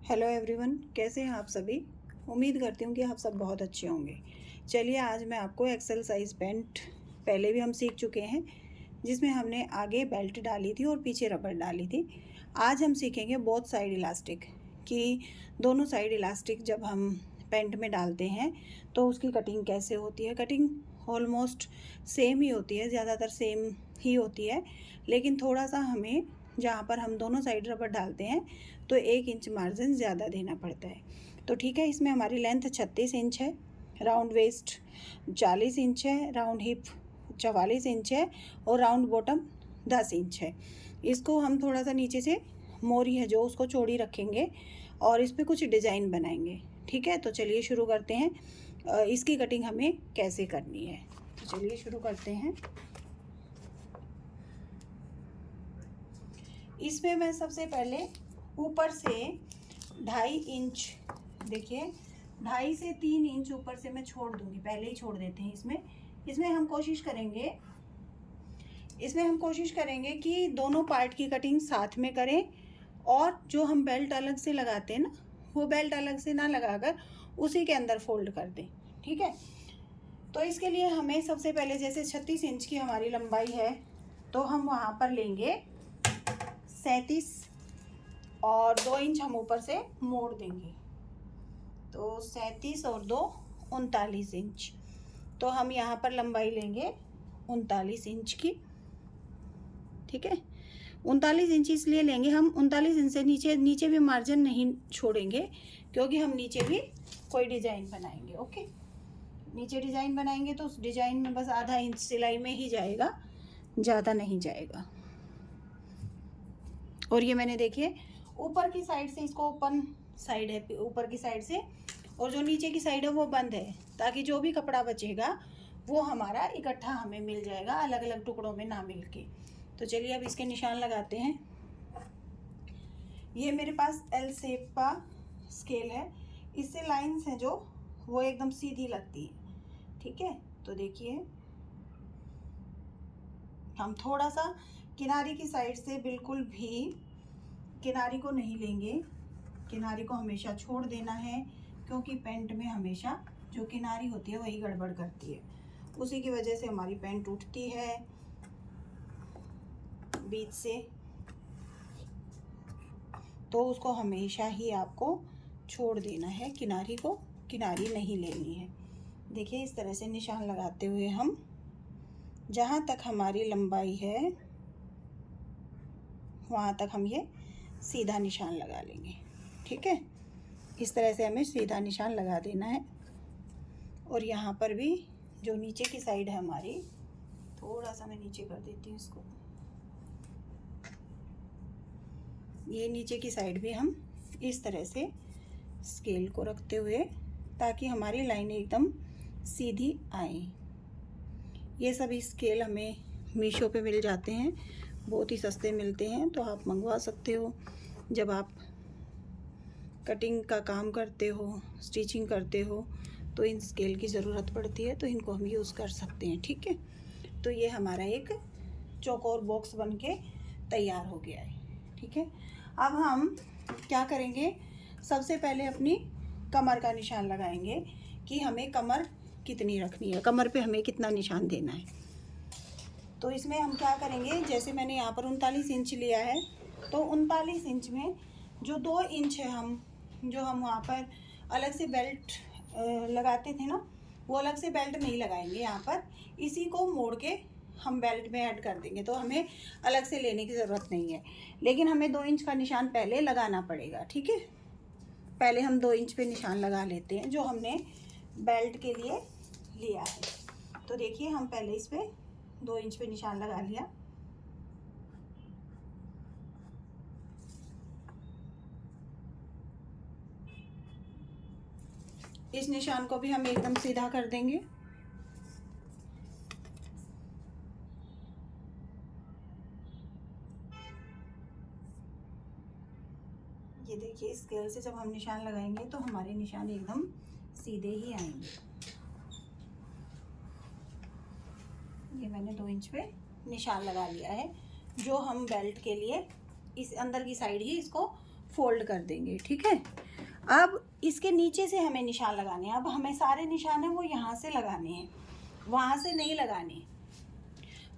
Hello everyone, कैसे हैं आप सभी। उम्मीद करती हूँ कि आप सब बहुत अच्छे होंगे। चलिए आज मैं आपको एक्सेल साइज बेल्ट पहले भी हम सीख चुके हैं, जिसमें हमने आगे बेल्ट डाली थी और पीछे रबड़ डाली थी। आज हम सीखेंगे बोथ साइड इलास्टिक, कि दोनों साइड इलास्टिक जब हम पैंट में डालते हैं तो उसकी कटिंग कैसे होती है। कटिंग ऑलमोस्ट सेम ही होती है, ज़्यादातर सेम ही होती है, लेकिन थोड़ा सा हमें जहाँ पर हम दोनों साइड रबड़ डालते हैं तो 1 इंच मार्जिन ज़्यादा देना पड़ता है। तो ठीक है, इसमें हमारी लेंथ 36 इंच है, राउंड वेस्ट 40 इंच है, राउंड हिप 44 इंच है और राउंड बॉटम 10 इंच है। इसको हम थोड़ा सा नीचे से मोरी है जो उसको चौड़ी रखेंगे और इस पर कुछ डिज़ाइन बनाएंगे। ठीक है, तो चलिए शुरू करते हैं। इसकी कटिंग हमें कैसे करनी है, तो चलिए शुरू करते हैं। इसमें मैं सबसे पहले ऊपर से 2.5 इंच, देखिए 2.5 से 3 इंच ऊपर से मैं छोड़ दूंगी, पहले ही छोड़ देते हैं। इसमें हम कोशिश करेंगे कि दोनों पार्ट की कटिंग साथ में करें, और जो हम बेल्ट अलग से लगाते हैं ना, वो बेल्ट अलग से ना लगाकर उसी के अंदर फोल्ड कर दें। ठीक है, तो इसके लिए हमें सबसे पहले, जैसे 36 इंच की हमारी लंबाई है, तो हम वहाँ पर लेंगे 37 और 2 इंच हम ऊपर से मोड़ देंगे, तो 37 और 2 39 इंच। तो हम यहाँ पर लंबाई लेंगे 39 इंच की। ठीक है, 39 इंच इसलिए लेंगे हम, 39 इंच से नीचे भी मार्जिन नहीं छोड़ेंगे, क्योंकि हम नीचे भी कोई डिजाइन बनाएंगे। ओके, नीचे डिजाइन बनाएंगे तो उस डिजाइन में बस आधा इंच सिलाई में ही जाएगा, ज़्यादा नहीं जाएगा। और ये मैंने देखिए ऊपर की साइड से, इसको ओपन साइड है ऊपर की साइड से, और जो नीचे की साइड है वो बंद है, ताकि जो भी कपड़ा बचेगा वो हमारा इकट्ठा हमें मिल जाएगा, अलग अलग टुकड़ों में ना मिल के। तो चलिए अब इसके निशान लगाते हैं। ये मेरे पास एल शेप का स्केल है, इससे लाइंस हैं जो वो एकदम सीधी लगती है। ठीक है, तो देखिए हम थोड़ा सा किनारी की साइड से बिल्कुल भी किनारी को नहीं लेंगे, किनारी को हमेशा छोड़ देना है, क्योंकि पैंट में हमेशा जो किनारी होती है वही गड़बड़ करती है, उसी की वजह से हमारी पैंट उठती है बीच से। तो उसको हमेशा ही आपको छोड़ देना है, किनारी को किनारी नहीं लेनी है। देखिए इस तरह से निशान लगाते हुए हम जहाँ तक हमारी लंबाई है वहाँ तक हम ये सीधा निशान लगा लेंगे। ठीक है, इस तरह से हमें सीधा निशान लगा देना है। और यहाँ पर भी जो नीचे की साइड है हमारी, थोड़ा सा मैं नीचे कर देती हूँ इसको, ये नीचे की साइड भी हम इस तरह से स्केल को रखते हुए, ताकि हमारी लाइनें एकदम सीधी आए। ये सभी स्केल हमें मीशो पे मिल जाते हैं, बहुत ही सस्ते मिलते हैं, तो आप मंगवा सकते हो। जब आप कटिंग का काम करते हो, स्टिचिंग करते हो, तो इन स्केल की ज़रूरत पड़ती है, तो इनको हम यूज़ कर सकते हैं। ठीक है, तो ये हमारा एक चौकोर बॉक्स बनके तैयार हो गया है। ठीक है, अब हम क्या करेंगे, सबसे पहले अपनी कमर का निशान लगाएंगे कि हमें कमर कितनी रखनी है, कमर पे हमें कितना निशान देना है। तो इसमें हम क्या करेंगे, जैसे मैंने यहाँ पर 39 इंच लिया है, तो 39 इंच में जो 2 इंच है, जो हम वहाँ पर अलग से बेल्ट लगाते थे ना, वो अलग से बेल्ट नहीं लगाएंगे। यहाँ पर इसी को मोड़ के हम बेल्ट में ऐड कर देंगे, तो हमें अलग से लेने की ज़रूरत नहीं है। लेकिन हमें 2 इंच का निशान पहले लगाना पड़ेगा। ठीक है, पहले हम 2 इंच पे निशान लगा लेते हैं जो हमने बेल्ट के लिए लिया है। तो देखिए हम पहले इस पे 2 इंच पे निशान लगा लिया। इस निशान को भी हम एकदम सीधा कर देंगे। ये देखिए स्केल से जब हम निशान लगाएंगे तो हमारे निशान एकदम सीधे ही आएंगे। ये मैंने 2 इंच पे निशान लगा लिया है, जो हम बेल्ट के लिए इस अंदर की साइड ही इसको फोल्ड कर देंगे। ठीक है, अब इसके नीचे से हमें निशान लगाने हैं। अब हमें सारे निशान हैं वो यहाँ से लगाने हैं, वहाँ से नहीं लगाने।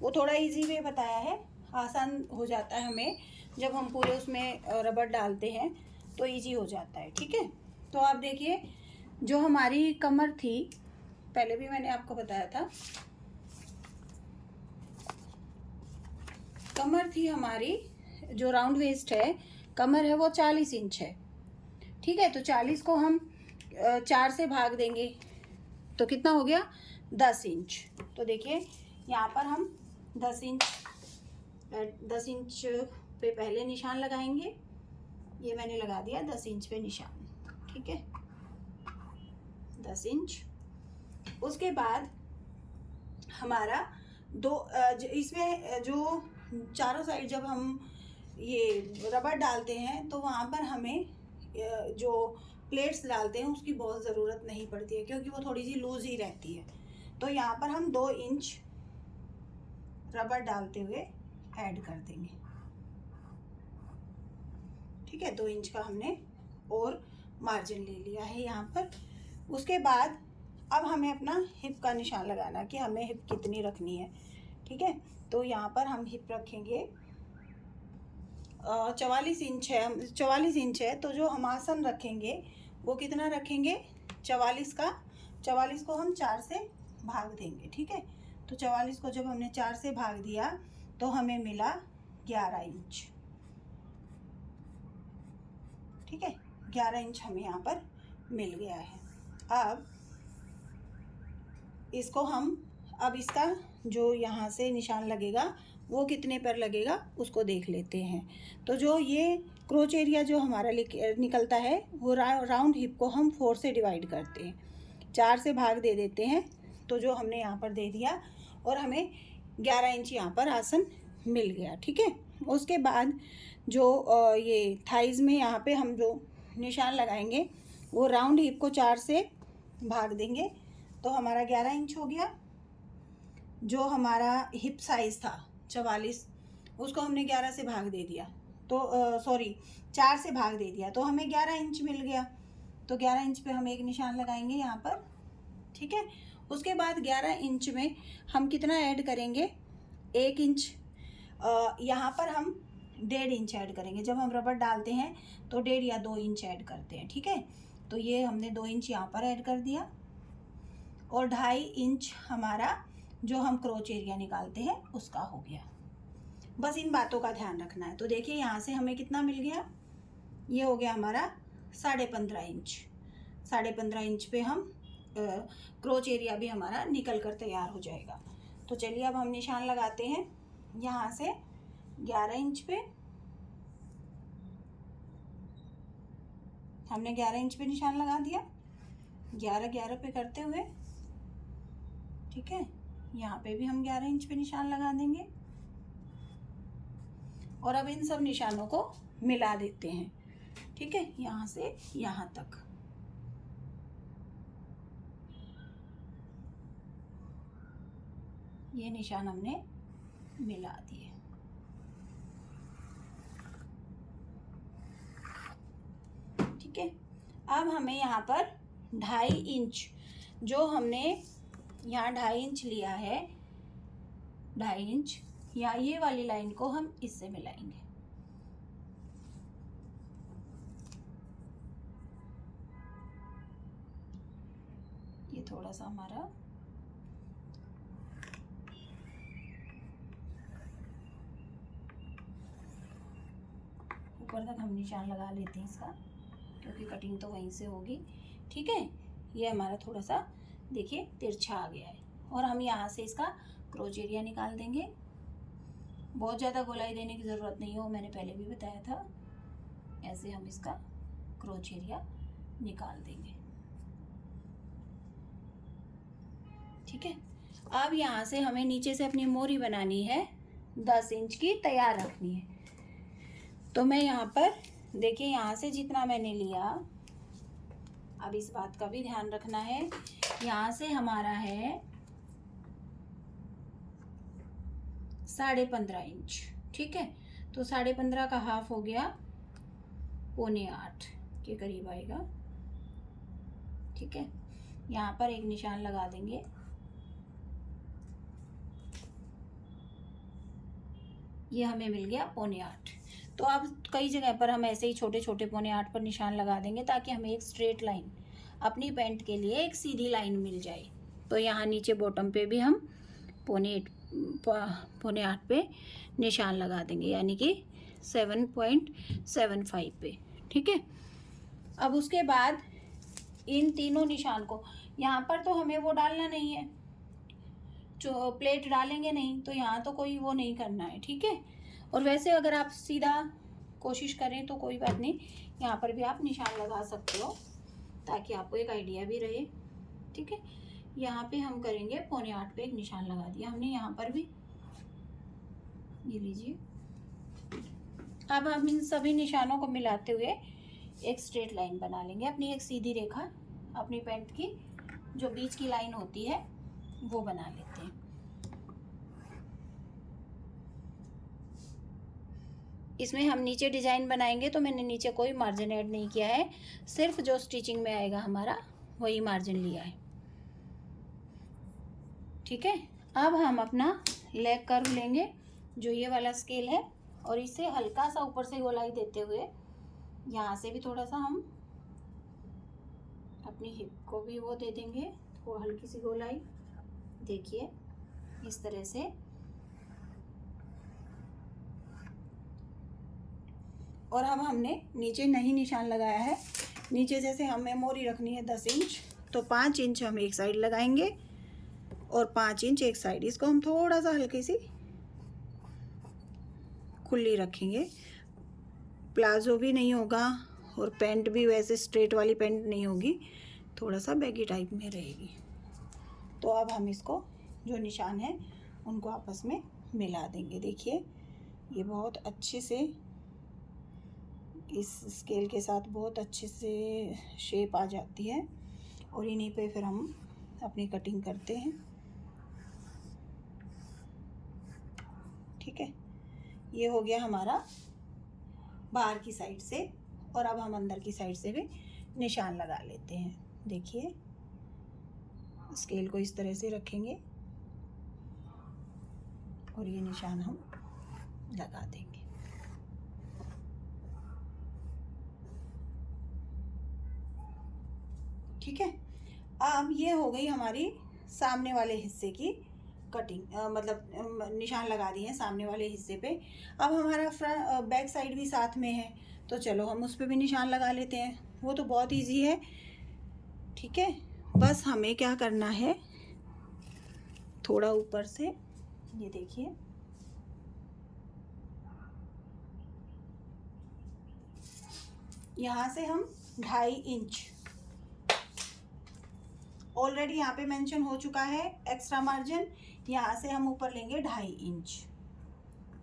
वो थोड़ा इजी वे बताया है, आसान हो जाता है हमें जब हम पूरे उसमें रबड़ डालते हैं तो इजी हो जाता है। ठीक है, तो आप देखिए जो हमारी कमर थी, पहले भी मैंने आपको बताया था, कमर थी हमारी, जो राउंड वेस्ट है कमर है वो 40 इंच है। ठीक है, तो 40 को हम 4 से भाग देंगे तो कितना हो गया, 10 इंच। तो देखिए यहाँ पर हम 10 इंच पे पहले निशान लगाएंगे। ये मैंने लगा दिया 10 इंच पे निशान। ठीक है, 10 इंच। उसके बाद हमारा इसमें जो चारों साइड जब हम ये रबड़ डालते हैं तो वहाँ पर हमें जो प्लेट्स डालते हैं उसकी बहुत ज़रूरत नहीं पड़ती है, क्योंकि वो थोड़ी सी लूज ही रहती है। तो यहाँ पर हम 2 इंच रबड़ डालते हुए ऐड कर देंगे। ठीक है, 2 इंच का हमने और मार्जिन ले लिया है यहाँ पर। उसके बाद अब हमें अपना हिप का निशान लगाना कि हमें हिप कितनी रखनी है। ठीक है, तो यहाँ पर हम हिप रखेंगे 44 इंच है, 44 इंच है। तो जो हम आसन रखेंगे वो कितना रखेंगे, 44 का। 44 को हम 4 से भाग देंगे। ठीक है, तो 44 को जब हमने 4 से भाग दिया तो हमें मिला 11 इंच। ठीक है, 11 इंच हमें यहाँ पर मिल गया है। अब इसको हम, अब इसका जो यहाँ से निशान लगेगा वो कितने पर लगेगा उसको देख लेते हैं। तो जो ये क्रोच एरिया जो हमारा निकलता है वो राउंड हिप को हम 4 से डिवाइड करते हैं, 4 से भाग दे देते हैं। तो जो हमने यहाँ पर दे दिया और हमें 11 इंच यहाँ पर आसन मिल गया। ठीक है, उसके बाद जो ये थाइज़ में यहाँ पे हम जो निशान लगाएंगे वो राउंड हिप को 4 से भाग देंगे तो हमारा 11 इंच हो गया। जो हमारा हिप साइज़ था 44, उसको हमने 11 से भाग दे दिया, तो 4 से भाग दे दिया तो हमें 11 इंच मिल गया। तो 11 इंच पे हम एक निशान लगाएंगे यहाँ पर। ठीक है, उसके बाद 11 इंच में हम कितना ऐड करेंगे, 1 इंच। यहाँ पर हम 1.5 इंच ऐड करेंगे। जब हम रबड़ डालते हैं तो 1.5 या 2 इंच ऐड करते हैं। ठीक है, तो ये हमने 2 इंच यहाँ पर ऐड कर दिया और 2.5 इंच हमारा जो हम क्रोच एरिया निकालते हैं उसका हो गया। बस इन बातों का ध्यान रखना है। तो देखिए यहाँ से हमें कितना मिल गया, ये हो गया हमारा 15.5 इंच। 15.5 इंच पे हम क्रोच एरिया भी हमारा निकल कर तैयार हो जाएगा। तो चलिए अब हम निशान लगाते हैं यहाँ से 11 इंच पे। हमने 11 इंच पे निशान लगा दिया, 11 पे करते हुए। ठीक है, यहाँ पे भी हम 11 इंच पे निशान लगा देंगे और अब इन सब निशानों को मिला देते हैं। ठीक है, यहाँ से यहाँ तक। ये निशान हमने मिला दिए। ठीक है, अब हमें यहाँ पर 2.5 इंच, जो हमने यहाँ 2.5 इंच लिया है, 2.5 इंच, या ये वाली लाइन को हम इससे मिलाएंगे। ये थोड़ा सा हमारा ऊपर तक हम निशान लगा लेते हैं इसका, क्योंकि कटिंग तो वहीं से होगी। ठीक है, ये हमारा थोड़ा सा देखिए तिरछा आ गया है और हम यहाँ से इसका क्रोच एरिया निकाल देंगे। बहुत ज़्यादा गोलाई देने की ज़रूरत नहीं हो, मैंने पहले भी बताया था। ऐसे हम इसका क्रोच एरिया निकाल देंगे। ठीक है, अब यहाँ से हमें नीचे से अपनी मोरी बनानी है, 10 इंच की तैयार रखनी है। तो मैं यहाँ पर देखिए, यहाँ से जितना मैंने लिया, अब इस बात का भी ध्यान रखना है, यहाँ से हमारा है 15.5 इंच। ठीक है, तो 15.5 का हाफ हो गया 8.25 के करीब आएगा। ठीक है, यहाँ पर एक निशान लगा देंगे। ये हमें मिल गया 8.25। तो अब कई जगह पर हम ऐसे ही छोटे छोटे 8.25 पर निशान लगा देंगे ताकि हमें एक स्ट्रेट लाइन, अपनी पैंट के लिए एक सीधी लाइन मिल जाए। तो यहाँ नीचे बॉटम पे भी हम 8.25 पे निशान लगा देंगे, यानी कि 7.75 पे। ठीक है, अब उसके बाद इन तीनों निशान को, यहाँ पर तो हमें वो डालना नहीं है, जो प्लेट डालेंगे नहीं, तो यहाँ तो कोई वो नहीं करना है। ठीक है, और वैसे अगर आप सीधा कोशिश करें तो कोई बात नहीं, यहाँ पर भी आप निशान लगा सकते हो ताकि आपको एक आइडिया भी रहे। ठीक है, यहाँ पे हम करेंगे 8.25 पे एक निशान लगा दिया हमने, यहाँ पर भी ये लीजिए। अब हम इन सभी निशानों को मिलाते हुए एक स्ट्रेट लाइन बना लेंगे, अपनी एक सीधी रेखा, अपनी पैंट की जो बीच की लाइन होती है वो बना लेते हैं। इसमें हम नीचे डिजाइन बनाएंगे तो मैंने नीचे कोई मार्जिन ऐड नहीं किया है, सिर्फ जो स्टिचिंग में आएगा हमारा वही मार्जिन लिया है। ठीक है, अब हम अपना लेग कर्व लेंगे, जो ये वाला स्केल है, और इसे हल्का सा ऊपर से गोलाई देते हुए यहाँ से भी थोड़ा सा हम अपनी हिप को भी वो दे देंगे, वो हल्की सी गोलाई। देखिए इस तरह से। और अब हमने नीचे नहीं निशान लगाया है, नीचे जैसे हमें मोरी रखनी है 10 इंच, तो 5 इंच हम एक साइड लगाएंगे और 5 इंच एक साइड। इसको हम थोड़ा सा हल्की सी खुली रखेंगे, प्लाजो भी नहीं होगा और पैंट भी वैसे स्ट्रेट वाली पैंट नहीं होगी, थोड़ा सा बैगी टाइप में रहेगी। तो अब हम इसको जो निशान है उनको आपस में मिला देंगे। देखिए ये बहुत अच्छे से इस स्केल के साथ बहुत अच्छे से शेप आ जाती है, और इन्हीं पे फिर हम अपनी कटिंग करते हैं। ठीक है, ये हो गया हमारा बाहर की साइड से, और अब हम अंदर की साइड से भी निशान लगा लेते हैं। देखिए स्केल को इस तरह से रखेंगे और ये निशान हम लगा देंगे। ठीक है, अब ये हो गई हमारी सामने वाले हिस्से की कटिंग, मतलब निशान लगा दिए हैं सामने वाले हिस्से पे। अब हमारा फ्रंट बैक साइड भी साथ में है, तो चलो हम उस पर भी निशान लगा लेते हैं। वो तो बहुत इजी है। ठीक है, बस हमें क्या करना है, थोड़ा ऊपर से ये देखिए यहाँ से हम 2.5 इंच, ऑलरेडी यहाँ पे मेंशन हो चुका है एक्स्ट्रा मार्जिन, यहाँ से हम ऊपर लेंगे 2.5 इंच।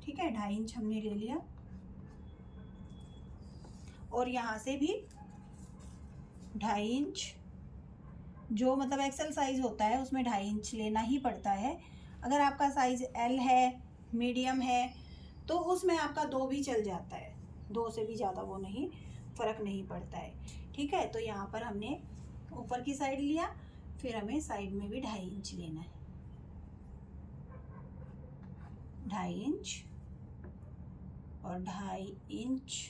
ठीक है, 2.5 इंच हमने ले लिया, और यहाँ से भी 2.5 इंच, जो मतलब एक्सेल साइज होता है उसमें 2.5 इंच लेना ही पड़ता है। अगर आपका साइज एल है, मीडियम है, तो उसमें आपका 2 भी चल जाता है, 2 से भी ज़्यादा वो नहीं, फ़र्क नहीं पड़ता है। ठीक है, तो यहाँ पर हमने ऊपर की साइड लिया, फिर हमें साइड में भी 2.5 इंच लेना है। 2.5 इंच और 2.5 इंच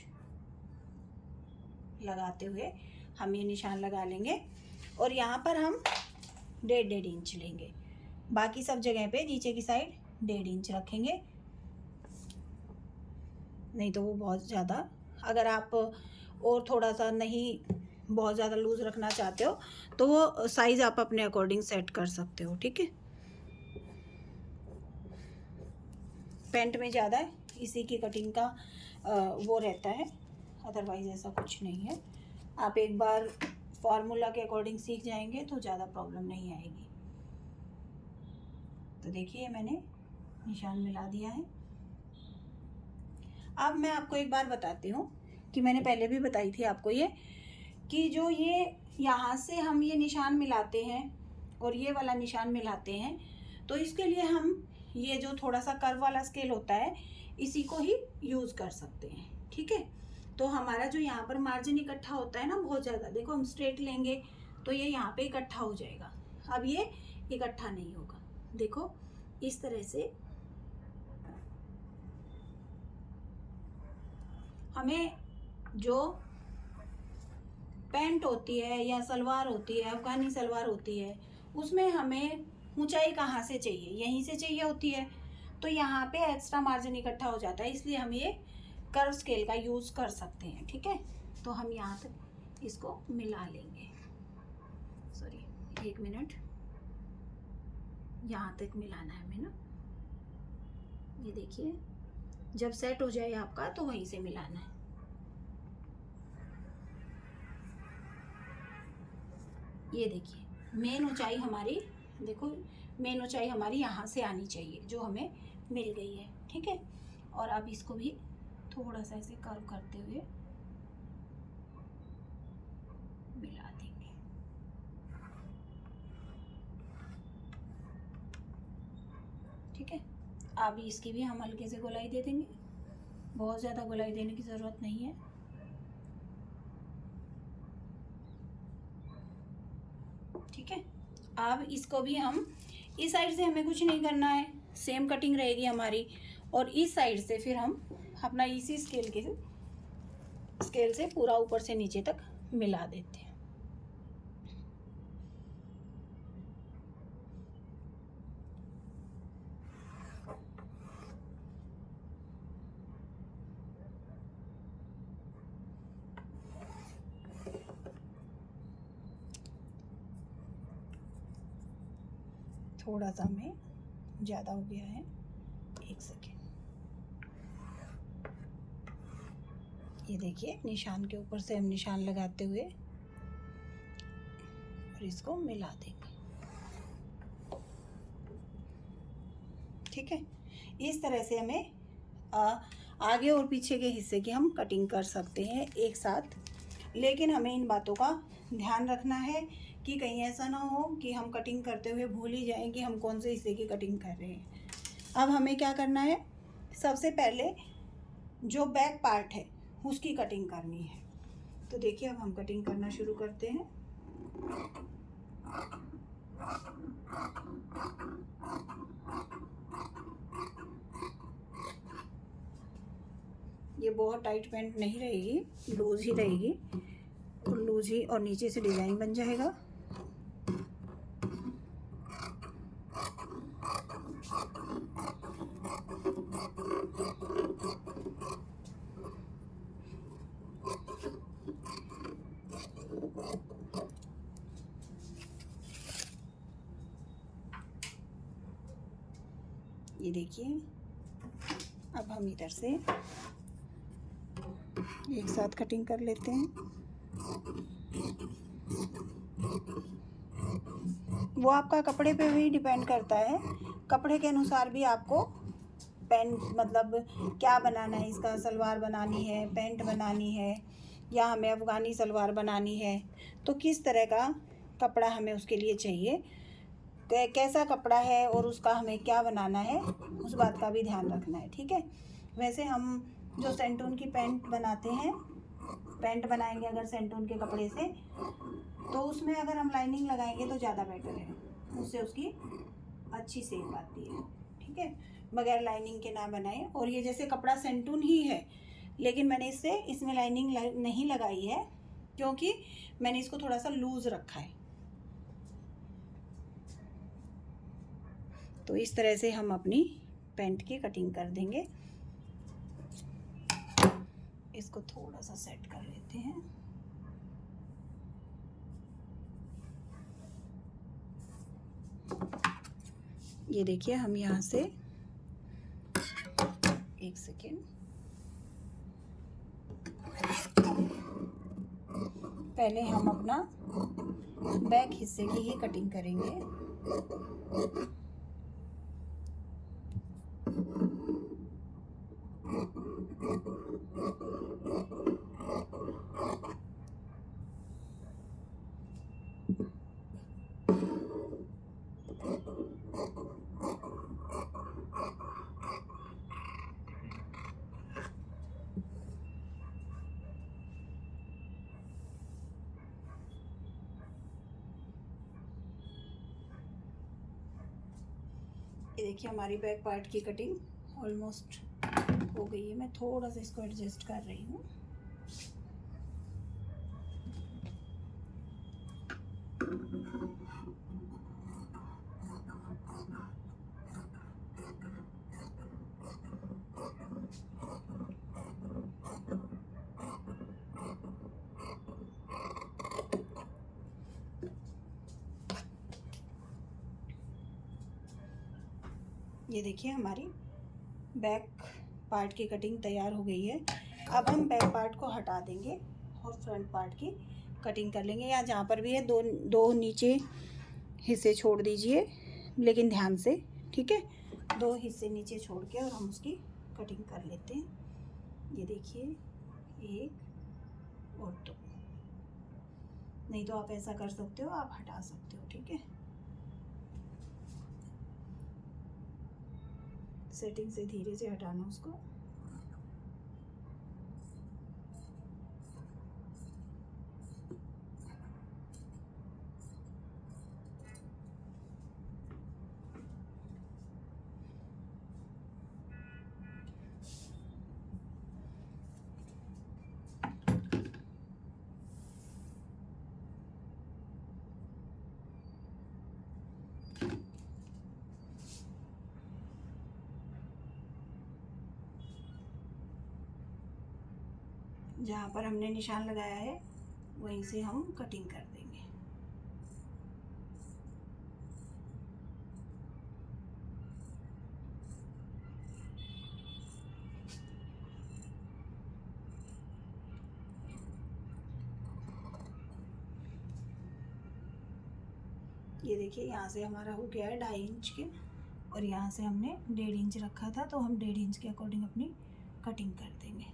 लगाते हुए हम ये निशान लगा लेंगे, और यहाँ पर हम 1.5 इंच लेंगे। बाकी सब जगह पे नीचे की साइड 1.5 इंच रखेंगे, नहीं तो वो बहुत ज़्यादा, अगर आप और थोड़ा सा नहीं बहुत ज़्यादा लूज़ रखना चाहते हो तो वो साइज़ आप अपने अकॉर्डिंग सेट कर सकते हो। ठीक है, पैंट में ज़्यादा इसी की कटिंग का वो रहता है, अदरवाइज़ ऐसा कुछ नहीं है। आप एक बार फार्मूला के अकॉर्डिंग सीख जाएंगे तो ज़्यादा प्रॉब्लम नहीं आएगी। तो देखिए मैंने निशान मिला दिया है। अब मैं आपको एक बार बताती हूँ कि मैंने पहले भी बताई थी आपको ये, कि जो ये यहाँ से हम ये निशान मिलाते हैं और ये वाला निशान मिलाते हैं, तो इसके लिए हम ये जो थोड़ा सा कर्व वाला स्केल होता है इसी को ही यूज़ कर सकते हैं। ठीक है, तो हमारा जो यहाँ पर मार्जिन इकट्ठा होता है ना बहुत ज़्यादा, देखो हम स्ट्रेट लेंगे तो ये यहाँ पे इकट्ठा हो जाएगा, अब ये इकट्ठा नहीं होगा। देखो इस तरह से हमें जो पैंट होती है या सलवार होती है, अफगानी सलवार होती है, उसमें हमें ऊंचाई कहाँ से चाहिए, यहीं से चाहिए होती है। तो यहाँ पे एक्स्ट्रा मार्जिन इकट्ठा हो जाता है, इसलिए हम ये कर्व स्केल का यूज़ कर सकते हैं। ठीक है, तो हम यहाँ तक इसको मिला लेंगे। सॉरी, 1 मिनट, यहाँ तक मिलाना है हमें ना। ये देखिए, जब सेट हो जाए आपका तो वहीं से मिलाना है। ये देखिए मेन ऊंचाई हमारी, देखो मेन ऊंचाई हमारी यहाँ से आनी चाहिए, जो हमें मिल गई है। ठीक है, और अब इसको भी थोड़ा सा ऐसे कर्व करते हुए मिला देंगे। ठीक है, अब इसकी भी हम हल्के से गोलाई दे देंगे, बहुत ज़्यादा गोलाई देने की ज़रूरत नहीं है। ठीक है, अब इसको भी हम इस साइड से हमें कुछ नहीं करना है, सेम कटिंग रहेगी हमारी, और इस साइड से फिर हम अपना इसी स्केल से पूरा ऊपर से नीचे तक मिला देते हैं। थोड़ा सा में ज़्यादा हो गया है, 1 सेकेंड। ये देखिए निशान के ऊपर से हम निशान लगाते हुए और इसको मिला देंगे। ठीक है, इस तरह से हमें आगे और पीछे के हिस्से की हम कटिंग कर सकते हैं एक साथ, लेकिन हमें इन बातों का ध्यान रखना है कि कहीं ऐसा ना हो कि हम कटिंग करते हुए भूल ही जाएं कि हम कौन से हिस्से की कटिंग कर रहे हैं। अब हमें क्या करना है, सबसे पहले जो बैक पार्ट है उसकी कटिंग करनी है। तो देखिए अब हम कटिंग करना शुरू करते हैं। ये बहुत टाइट पैंट नहीं रहेगी, लूज ही रहेगी, और लूज ही, और नीचे से डिज़ाइन बन जाएगा। ये देखिए, अब हम इधर से एक साथ कटिंग कर लेते हैं। वो आपका कपड़े पे भी डिपेंड करता है, कपड़े के अनुसार भी आपको पैंट मतलब क्या बनाना है, इसका सलवार बनानी है, पैंट बनानी है, या हमें अफ़गानी सलवार बनानी है, तो किस तरह का कपड़ा हमें उसके लिए चाहिए, कैसा कपड़ा है और उसका हमें क्या बनाना है, उस बात का भी ध्यान रखना है। ठीक है, वैसे हम जो सेंटून की पैंट बनाते हैं, पैंट बनाएंगे अगर सेंटून के कपड़े से, तो उसमें अगर हम लाइनिंग लगाएंगे तो ज़्यादा बेटर है, उससे उसकी अच्छी शेप आती है। ठीक है, बगैर लाइनिंग के ना बनाएं। और ये जैसे कपड़ा सेंटून ही है, लेकिन मैंने इसमें लाइनिंग नहीं लगाई है, क्योंकि मैंने इसको थोड़ा सा लूज़ रखा है। तो इस तरह से हम अपनी पैंट की कटिंग कर देंगे। इसको थोड़ा सा सेट कर लेते हैं। ये देखिए, हम यहाँ से 1 सेकेंड, पहले हम अपना बैक हिस्से की ही कटिंग करेंगे। देखिए हमारी बैक पार्ट की कटिंग ऑलमोस्ट हो गई है। मैं थोड़ा सा इसको एडजस्ट कर रही हूँ। ये देखिए हमारी बैक पार्ट की कटिंग तैयार हो गई है। अब हम बैक पार्ट को हटा देंगे और फ्रंट पार्ट की कटिंग कर लेंगे। या जहाँ पर भी है दो नीचे हिस्से छोड़ दीजिए, लेकिन ध्यान से, ठीक है। 2 हिस्से नीचे छोड़ के और हम उसकी कटिंग कर लेते हैं। ये देखिए 1 और 2। नहीं तो आप ऐसा कर सकते हो, आप हटा सकते हो, ठीक है। सेटिंग से धीरे से हटाना उसको। जहाँ पर हमने निशान लगाया है वहीं से हम कटिंग कर देंगे। ये देखिए यहाँ से हमारा हो गया है 2.5 इंच के, और यहाँ से हमने 1.5 इंच रखा था, तो हम 1.5 इंच के अकॉर्डिंग अपनी कटिंग कर देंगे।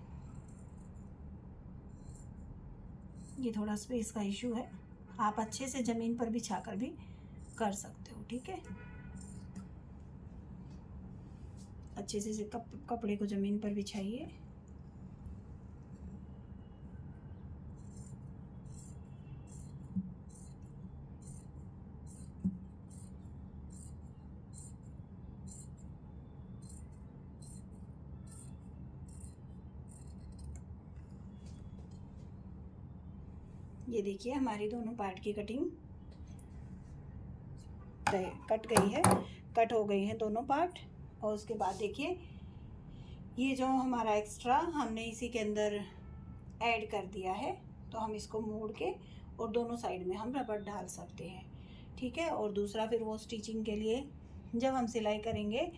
ये थोड़ा स्पेस का इशू है, आप अच्छे से ज़मीन पर बिछा कर भी कर सकते हो, ठीक है। अच्छे से कपड़े को ज़मीन पर बिछाइए। ये देखिए हमारी दोनों पार्ट की कटिंग कट गई है, कट हो गई है दोनों पार्ट। और उसके बाद देखिए ये जो हमारा एक्स्ट्रा हमने इसी के अंदर ऐड कर दिया है, तो हम इसको मोड़ के और दोनों साइड में हम रबड़ डाल सकते हैं, ठीक है। और दूसरा फिर वो स्टिचिंग के लिए जब हम सिलाई करेंगे,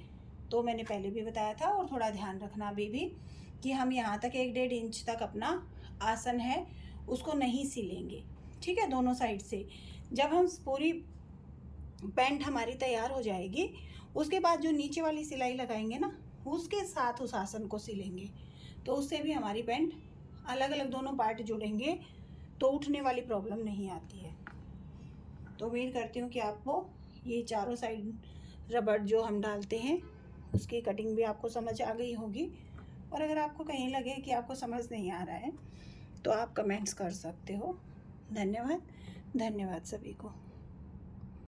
तो मैंने पहले भी बताया था, और थोड़ा ध्यान रखना अभी भी कि हम यहाँ तक 1-1.5 इंच तक अपना आसन है उसको नहीं सिलेंगे, ठीक है, दोनों साइड से। जब हम पूरी पैंट हमारी तैयार हो जाएगी, उसके बाद जो नीचे वाली सिलाई लगाएंगे ना, उसके साथ उस आसन को सिलेंगे, तो उससे भी हमारी पैंट अलग अलग दोनों पार्ट जुड़ेंगे, तो उठने वाली प्रॉब्लम नहीं आती है। तो उम्मीद करती हूँ कि आपको ये चारों साइड रबड़ जो हम डालते हैं उसकी कटिंग भी आपको समझ आ गई होगी। और अगर आपको कहीं लगे कि आपको समझ नहीं आ रहा है, तो आप कमेंट्स कर सकते हो। धन्यवाद, धन्यवाद सभी को।